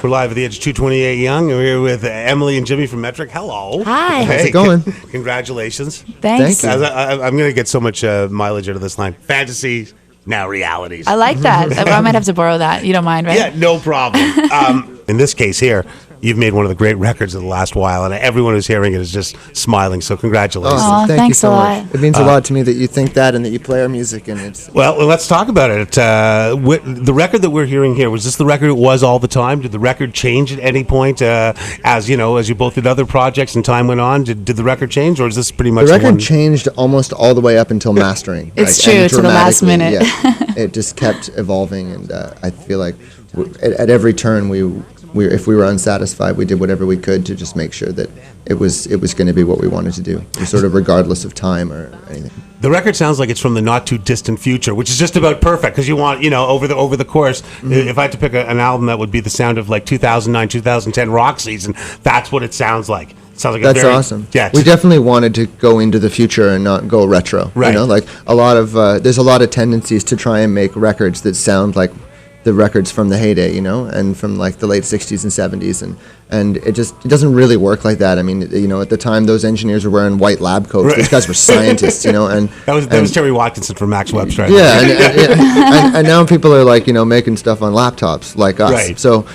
We're live at the Edge 228 Young. We're here with Emily and Jimmy from Metric. Hello. Hi. Hey, how's it going? Congratulations. Thanks. Thank you. I'm going to get so much mileage out of this line. Fantasies, now realities. I like that. I might have to borrow that. You don't mind, right? Yeah, no problem. In this case here, you've made one of the great records of the last while, and everyone who's hearing it is just smiling. So congratulations. Aw, Thank you thanks so a much. lot. It means a lot to me that you think that and that you play our music, and it's Well, let's talk about it. The record that we're hearing here, was this the record it was all the time? Did the record change at any point? As you know, as you both did other projects and time went on, did the record change, or is this pretty much the record one? changed almost all the way up until mastering. It's like, true, and to the last dramatically, minute. Yeah, it just kept evolving, and I feel like at every turn if we were unsatisfied, we did whatever we could to just make sure that it was going to be what we wanted to do, sort of regardless of time or anything. The record sounds like it's from the not too distant future, which is just about perfect because you want, over the course. If I had to pick an album that would be the sound of like 2009, 2010 rock season, that's what it sounds like. It sounds like That's awesome. Yeah, we definitely wanted to go into the future and not go retro. Right. Like there's a lot of tendencies to try and make records that sound like the records from the heyday, and from like the late 60s and 70s, and it doesn't really work like that. I mean, at the time those engineers were wearing white lab coats. Right. These guys were scientists, and that was Terry Watkinson from Max Webster. Yeah, and now people are like making stuff on laptops like us. Right. So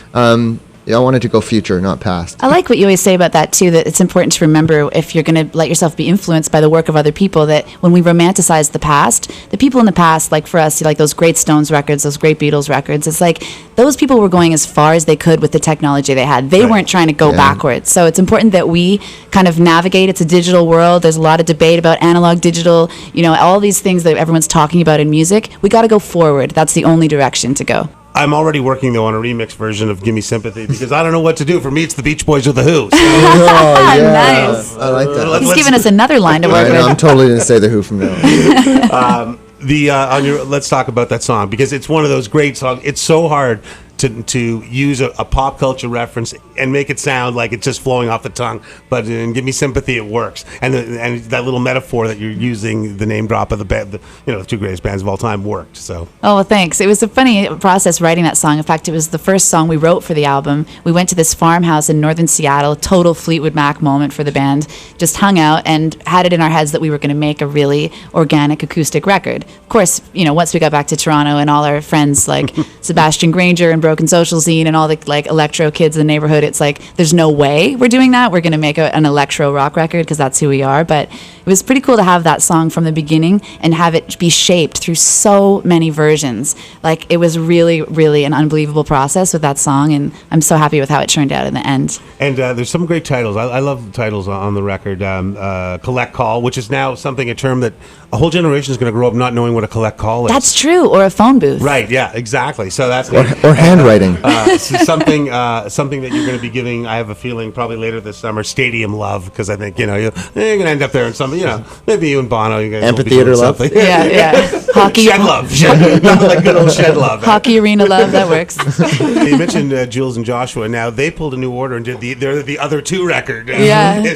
I wanted to go future, not past. I like what you always say about that, too, that it's important to remember if you're going to let yourself be influenced by the work of other people, that when we romanticize the past, the people in the past, like for us, like those great Stones records, those great Beatles records, it's like those people were going as far as they could with the technology they had. They weren't trying to go backwards. So it's important that we kind of navigate. It's a digital world. There's a lot of debate about analog, digital, all these things that everyone's talking about in music. We got to go forward. That's the only direction to go. I'm already working, though, on a remix version of Gimme Sympathy because I don't know what to do. For me, it's the Beach Boys or the Who. So. Oh, yeah. Nice. I like that. He's giving us another line to work with. I'm totally going to say the Who from now on. Let's talk about that song because it's one of those great songs. It's so hard to use a pop culture reference and make it sound like it's just flowing off the tongue, but in Give Me Sympathy it works, and that little metaphor that you're using, the name drop of the band, the two greatest bands of all time, worked. So well, thanks. It was a funny process writing that song. In fact, it was the first song we wrote for the album. We went to this farmhouse in northern Seattle, total Fleetwood Mac moment for the band, just hung out and had it in our heads that we were going to make a really organic acoustic record. Of course, once we got back to Toronto and all our friends like Sebastian Granger and Broken Social Scene and all the like electro kids in the neighborhood, it's like there's no way we're doing that. We're going to make an electro rock record because that's who we are. But it was pretty cool to have that song from the beginning and have it be shaped through so many versions. Like it was really, really an unbelievable process with that song, and I'm so happy with how it turned out in the end. And there's some great titles. I love the titles on the record. Collect Call, which is now a term that a whole generation is going to grow up not knowing what a collect call is. That's true, or a phone booth. Right, yeah, exactly. So that's or handwriting. Something that you're going to be giving, I have a feeling, probably later this summer, stadium love, because I think, you're going to end up there in something, maybe you and Bono, you guys Amphitheater will be love. something. Yeah. Hockey. Shed love. Like good old shed love. Hockey arena love, that works. You mentioned Jules and Joshua. Now, they pulled a new order and did the other two record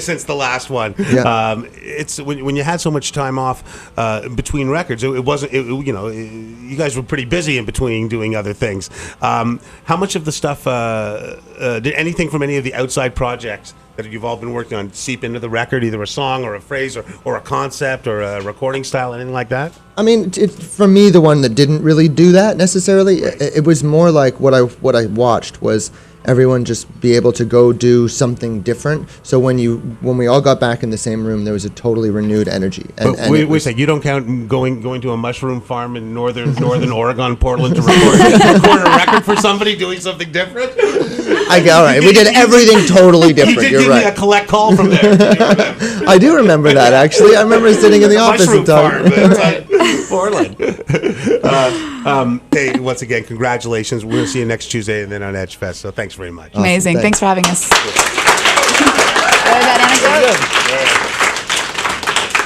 since the last one. Yeah. It's when you had so much time off between records, it wasn't, you guys were pretty busy in between doing other things. How much of the stuff, did anything from any of the outside projects that you've all been working on seep into the record, either a song or a phrase or a concept or a recording style, anything like that? I mean, for me, the one that didn't really do that necessarily, it was more like what I watched was everyone just be able to go do something different. So when we all got back in the same room, there was a totally renewed energy. And wait a second, you don't count going to a mushroom farm in northern Oregon, Portland to record a record for somebody doing something different? All right, we did everything totally different. You did You're give right. me a collect call from there. I do remember that, actually. I remember sitting in the office mushroom and talking. farm outside Portland. Hey, once again, congratulations. We'll see you next Tuesday and then on Edge Fest. So thanks very much. Amazing. Awesome, Thanks for having us. That anecdote?